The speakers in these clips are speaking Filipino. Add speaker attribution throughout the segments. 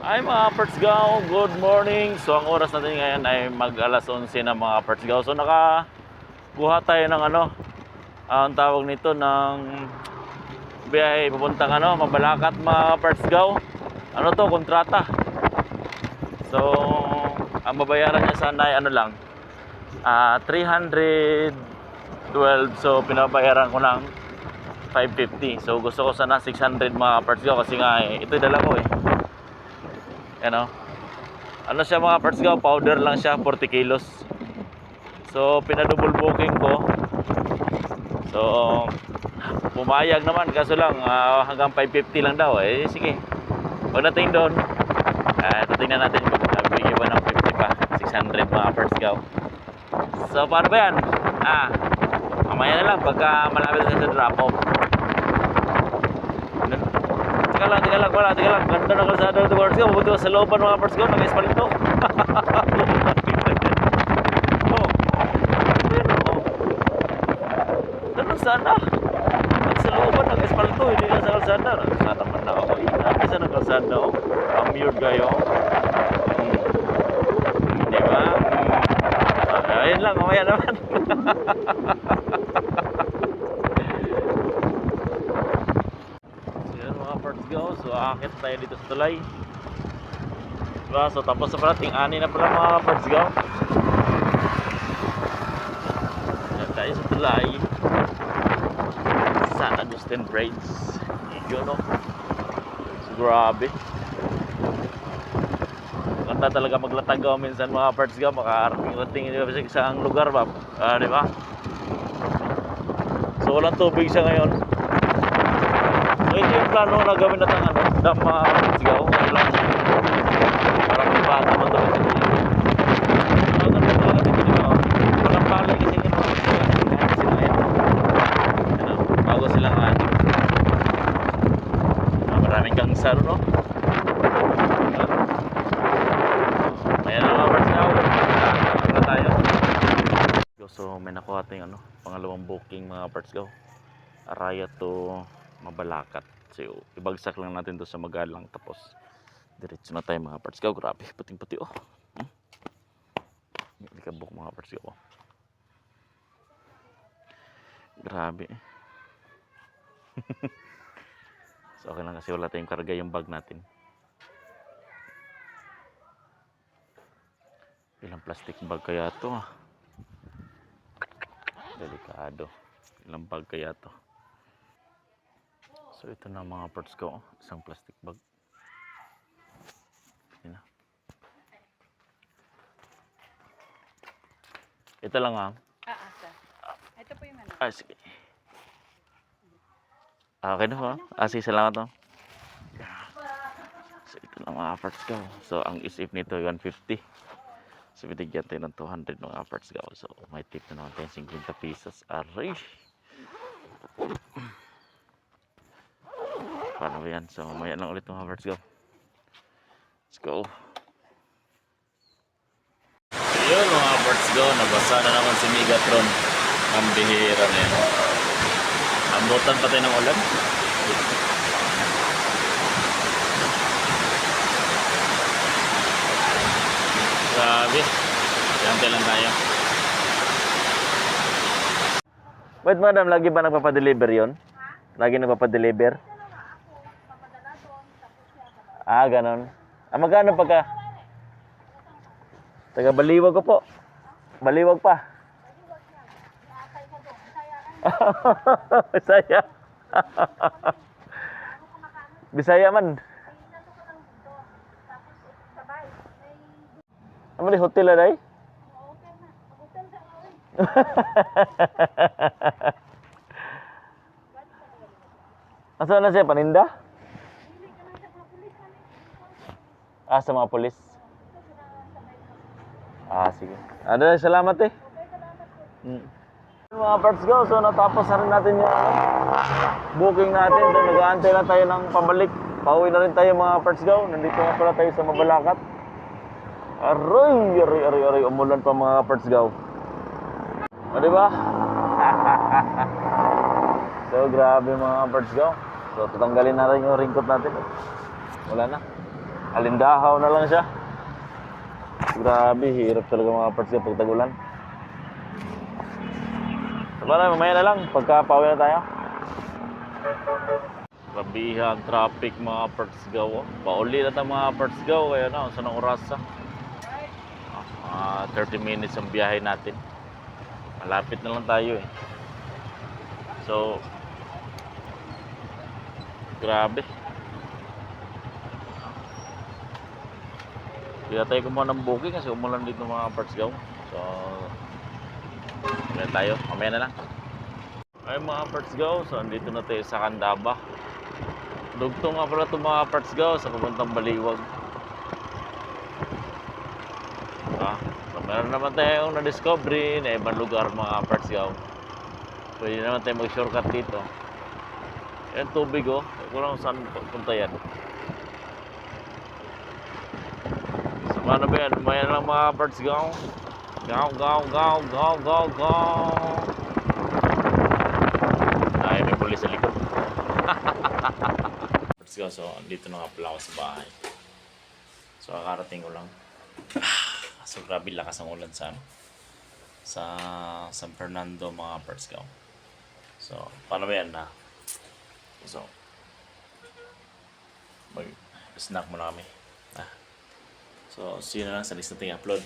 Speaker 1: Ay mga Pertsgaw, good morning. So ang oras natin ngayon ay mag alas 11 na mga Pertsgaw. So nakakuha tayo ng ang tawag nito ng biyahe papuntang Mabalacat mga Pertsgaw. Ano to, kontrata. So ang babayaran niya sana ay 312. So pinabayaran ko ng 550. So gusto ko sana 600 mga Pertsgaw kasi nga ito dala ko ano siya mga Pertsgaw, powder lang siya, 40 kilos. So pinadouble booking ko. So pumayag naman, kaso lang hanggang 550 lang daw. Sige, pagdating doon titingnan natin kung bigyan ba ng 50 pa, 600 mga Pertsgaw. So paano ba yan? Mamaya na lang pagka malapit na sa drop off. Teka lang, ganda ng kalsada dito Pertsgaw. Mabuti sa looban mga Pertsgaw, nag-espalito. Ganun sana. Sa looban nag-espalito, hindi na sa kalsada. Sana man na ako. Hindi sa kalsada ang mute kayo. Di ba? Ayun lang, mamaya naman. Pertsgaw, so aakit tayo dito sa tulay. Diba? So tapos na pala, ting-ani na pala mga Pertsgaw. Yan tayo sa tulay San Agustin Bridge. Yun so grabe, ganda talaga maglatagaw minsan mga Pertsgaw. Makarating sa isang lugar ba, diba? So walang tubig siya ngayon. So ito yung plano na gawin natin dam mga Pertsgaw. Parang may bata man daw ito. Ganda talaga dito diba? Walang palay kasi yung mga sila yan. Bago silang maraming gangsar ayan mga Pertsgaw. Na tayo. So may nakuha tayong pangalawang booking mga Pertsgaw. Araya to Mabalacat. So ibagsak lang natin to sa Magalang, tapos diretso na tayo mga Pertsgaw. Grabe, puting-puti Likabok mga Pertsgaw Grabe. So okay lang kasi wala tayong karga yung bag natin. Ilang plastic bag kaya to delikado. Ilang bag kaya to. So ito na mga Pertsgaw, isang plastic bag. Yan na. Ito lang
Speaker 2: sir. Ito po yung
Speaker 1: sige. Okay na po. Sige, salamat So ito na mga Pertsgaw. So ang isip nito 150. So binigyan tayo ng 200 mga Pertsgaw. So may tip na naman tayo 50 pesos. Aray! Paano ba yan? So mamaya lang ulit mga Pertsgaw. Let's go. Yun mga Pertsgaw, nabasa na naman si Megatron. Ang bihira na yan. Ambutan pa tayo ng ulan. Grabe. Yante lang tayo. Wait madam, lagi ba nagpapadeliver yon? Lagi nagpapadeliver? Ganon. Magkano pagka? Taga Baliwag ko po. Baliwag pa. Bisaya. Bisaya man. Ano di hotel na day? Asa na siya, paninda? Sa mga pulis. Sige. Salamat Mga Pertsgaw, so natapos na rin natin yung booking natin. So nag-aantay lang tayo ng pabalik. Pauwi na rin tayo mga Pertsgaw. Nandito nga pala tayo sa Mabalacat. Aray, umulan pa mga Pertsgaw. Diba? So grabe mga Pertsgaw. So tatanggalin natin yung raincoat natin. Wala na. Alindahaw na lang siya. Grabe, hirap talaga mga parts pag tagulan. So, para mamaya na lang, pagka pauwi na tayo. Grabihan, traffic mga parts gaw. Pauli na tayo mga parts gaw. Kaya na, saan ang oras sa? 30 minutes ang biyahe natin. Malapit na lang tayo eh. So, grabe. Hindi na tayo kumuha ng booking kasi umulan dito mga parts gaw. So, mamaya tayo. Mamaya na lang. Ay mga parts gaw. So, andito na tayo sa Candaba. Dugtong nga pala itong mga parts gaw sa papuntang Baliwag. So, meron naman tayong na-discovery na ibang lugar mga parts gaw. Pwede naman tayo mag-shortcut dito. Yan tubig oh. Kung lang saan punta yan. So, paano ba yan? Maya lang mga parts gaw. Gaw, gaw, gaw, gaw, gaw, gaw. Ay, may pulis sa likod. Parts gaw, so dito na nga pala ako sa bahay. So, kakarating ko lang. So, grabe lakas ang ulan sa San Fernando mga parts gaw. So, paano ba yan na? So, mag-snack muna kami. So, see you na lang sa next nating upload.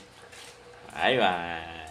Speaker 1: Bye-bye!